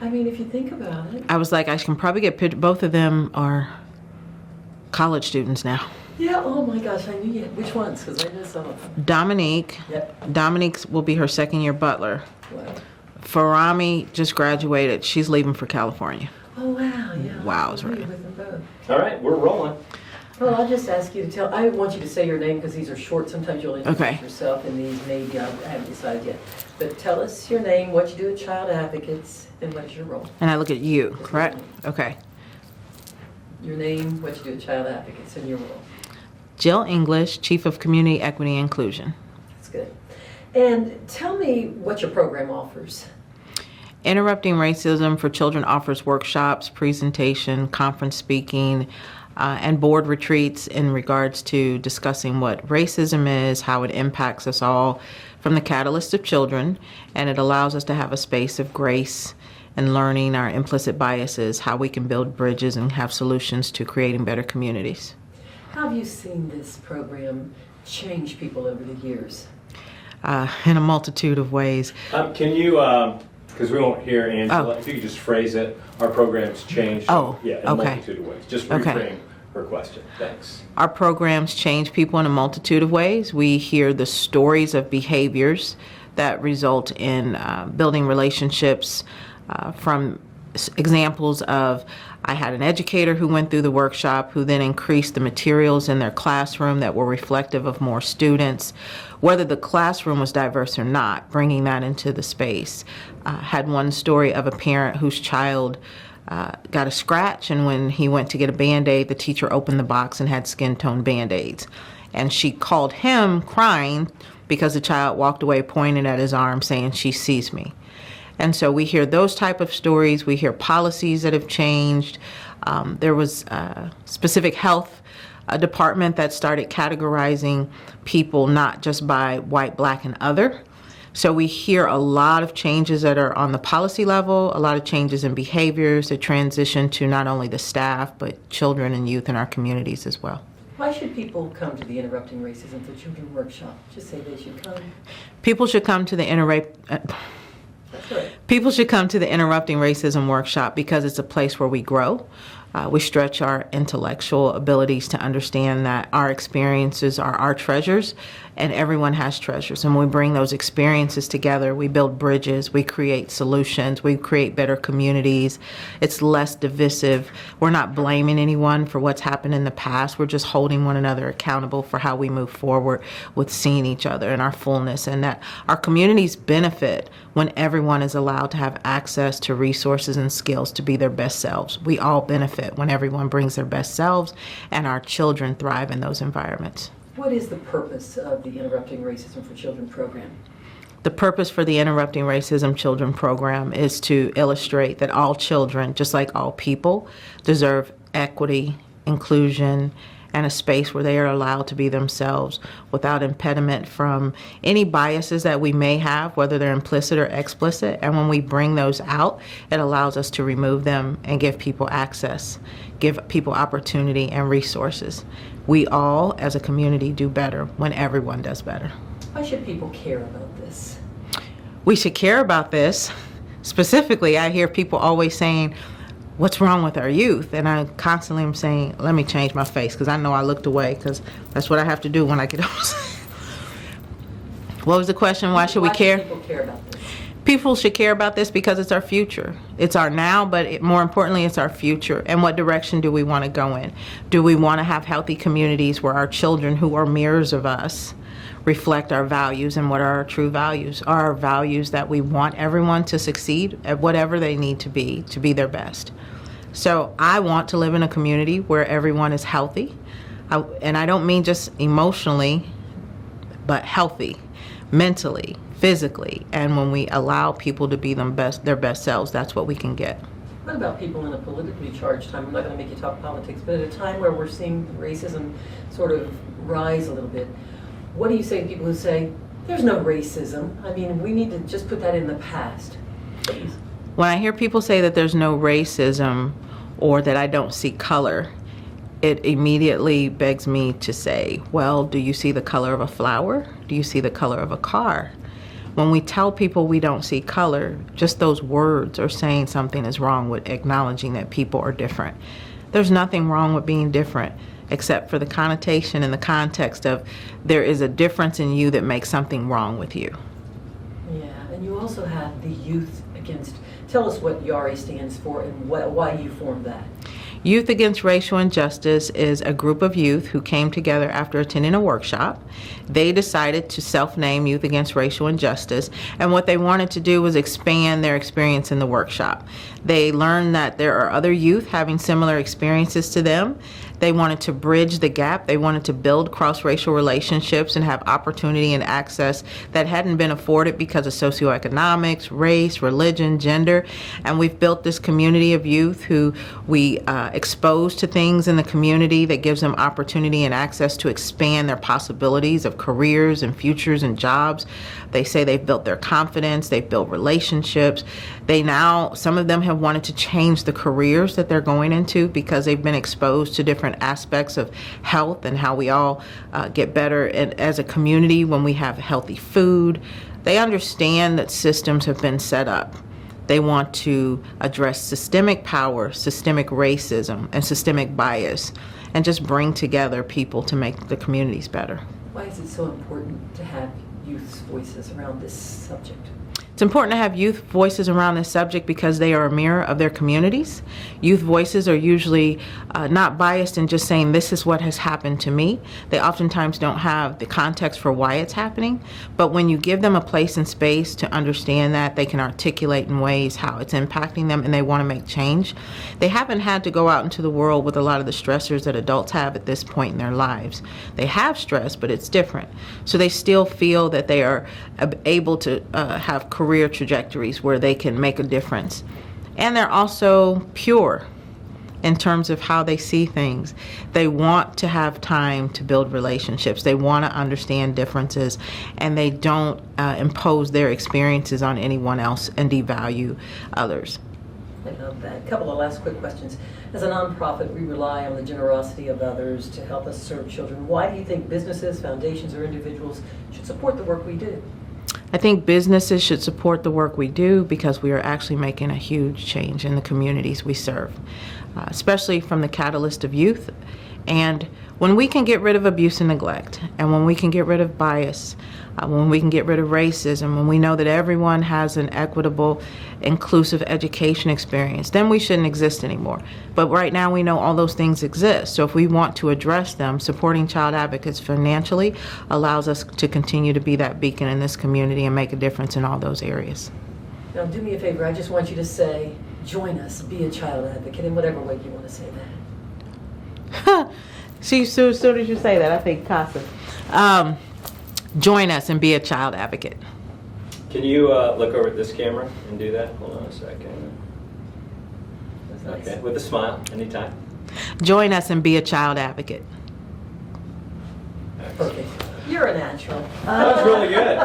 I mean, if you think about it. I was like, I can probably get both of them are college students now. Yeah, oh my gosh, I knew you. Which ones? Because I know some of them. Dominique. Yep. Dominique will be her second year butler. Wow. Farami just graduated. She's leaving for California. Oh, wow, yeah. Wow's I agree right. with them both. All right, we're rolling. Well, I'll just ask you to tell, I want you to say your name because these are short. Sometimes you'll introduce Okay. yourself and these maybe I haven't decided yet. But tell us your name, what you do at Child Advocates, and what is your role? And I look at you, correct? Okay. Your name, what you do at Child Advocates, and your role. Jill English, Chief of Community Equity and Inclusion. That's good. And tell me what your program offers. Interrupting Racism for Children offers workshops, presentation, conference speaking, and board retreats in regards to discussing what racism is, how it impacts us all from the catalyst of children, and it allows us to have a space of grace and learning our implicit biases, how we can build bridges and have solutions to creating better communities. How have you seen this program change people over the years? In a multitude of ways. Can you, because we won't hear Angela, if you could just phrase it, our program's changed. Oh, yeah, in a okay. multitude of ways. Just Okay. reframe her question. Thanks. Our programs change people in a multitude of ways. We hear the stories of behaviors that result in building relationships from examples of I had an educator who went through the workshop who then increased the materials in their classroom that were reflective of more students, whether the classroom was diverse or not, bringing that into the space. Had one story of a parent whose child got a scratch, and when he went to get a Band-Aid, the teacher opened the box and had skin tone Band-Aids. And she called him crying because the child walked away pointing at his arm saying, "She sees me." And so we hear those type of stories. We hear policies that have changed. There was a specific health department that started categorizing people not just by white, black, and other. So we hear a lot of changes that are on the policy level, a lot of changes in behaviors, a transition to not only the staff, but children and youth in our communities as well. Why should people come to the Interrupting Racism for Children workshop? Just say they should come. People should come to the People should come to the Interrupting Racism workshop because it's a place where we grow. We stretch our intellectual abilities to understand that our experiences are our treasures, and everyone has treasures. And when we bring those experiences together, we build bridges, we create solutions, we create better communities. It's less divisive. We're not blaming anyone for what's happened in the past. We're just holding one another accountable for how we move forward with seeing each other in our fullness, and that our communities benefit when everyone is allowed to have access to resources and skills to be their best selves. We all benefit when everyone brings their best selves, and our children thrive in those environments. What is the purpose of the Interrupting Racism for Children program? The purpose for the Interrupting Racism Children program is to illustrate that all children, just like all people, deserve equity, inclusion, and a space where they are allowed to be themselves without impediment from any biases that we may have, whether they're implicit or explicit. And when we bring those out, it allows us to remove them and give people access, give people opportunity and resources. We all, as a community, do better when everyone does better. Why should people care about this? We should care about this. Specifically, I hear people always saying, what's wrong with our youth? And I constantly am saying, let me change my face, because I know I looked away, because that's what I have to do when I get home. What was the question? Why should we care? Why should people care about this? People should care about this because it's our future. It's our now, but more importantly, it's our future. And what direction do we want to go in? Do we want to have healthy communities where our children, who are mirrors of us, reflect our values? And what are our true values? Are our values that we want everyone to succeed at whatever they need to be their best? So I want to live in a community where everyone is healthy. And I don't mean just emotionally, but healthy, mentally, physically. And when we allow people to be their best selves, that's what we can get. What about people in a politically charged time? I'm not going to make you talk politics, but at a time where we're seeing racism sort of rise a little bit, what do you say to people who say, there's no racism? I mean, we need to just put that in the past. Please. When I hear people say that there's no racism or that I don't see color, it immediately begs me to say, well, do you see the color of a flower? Do you see the color of a car? When we tell people we don't see color, just those words are saying something is wrong with acknowledging that people are different. There's nothing wrong with being different, except for the connotation and the context of there is a difference in you that makes something wrong with you. Yeah, and you also have the Youth Against. Tell us what YARI stands for and why you formed that. Youth Against Racial Injustice is a group of youth who came together after attending a workshop. They decided to self-name Youth Against Racial Injustice, and what they wanted to do was expand their experience in the workshop. They learned that there are other youth having similar experiences to them. They wanted to bridge the gap. They wanted to build cross-racial relationships and have opportunity and access that hadn't been afforded because of socioeconomics, race, religion, gender. And we've built this community of youth who we expose to things in the community that gives them opportunity and access to expand their possibilities of careers and futures and jobs. They say they've built their confidence, they've built relationships. Some of them have wanted to change the careers that they're going into because they've been exposed to different aspects of health and how we all get better as a community when we have healthy food. They understand that systems have been set up. They want to address systemic power, systemic racism, and systemic bias, and just bring together people to make the communities better. Why is it so important to have youth's voices around this subject? It's important to have youth voices around this subject because they are a mirror of their communities. Youth voices are usually not biased in just saying this is what has happened to me. They oftentimes don't have the context for why it's happening, but when you give them a place and space to understand that, they can articulate in ways how it's impacting them and they want to make change. They haven't had to go out into the world with a lot of the stressors that adults have at this point in their lives. They have stress, but it's different. So they still feel that they are able to have career trajectories where they can make a difference. And they're also pure in terms of how they see things. They want to have time to build relationships. They want to understand differences, and they don't impose their experiences on anyone else and devalue others. I love that. A couple of last quick questions. As a nonprofit, we rely on the generosity of others to help us serve children. Why do you think businesses, foundations, or individuals should support the work we do? I think businesses should support the work we do because we are actually making a huge change in the communities we serve, especially from the catalyst of youth. And when we can get rid of abuse and neglect, and when we can get rid of bias, when we can get rid of racism, when we know that everyone has an equitable, inclusive education experience, then we shouldn't exist anymore. But right now we know all those things exist. So if we want to address them, supporting child advocates financially allows us to continue to be that beacon in this community and make a difference in all those areas. Now, do me a favor. I just want you to say, join us, be a child advocate, in whatever way you want to say that. See, so as soon as you say that, I think Casa. Join us and be a child advocate. Can you look over at this camera and do that? Hold on a second. That's nice. Okay, with a smile, anytime. Join us and be a child advocate. Perfect. You're a natural. That was really good.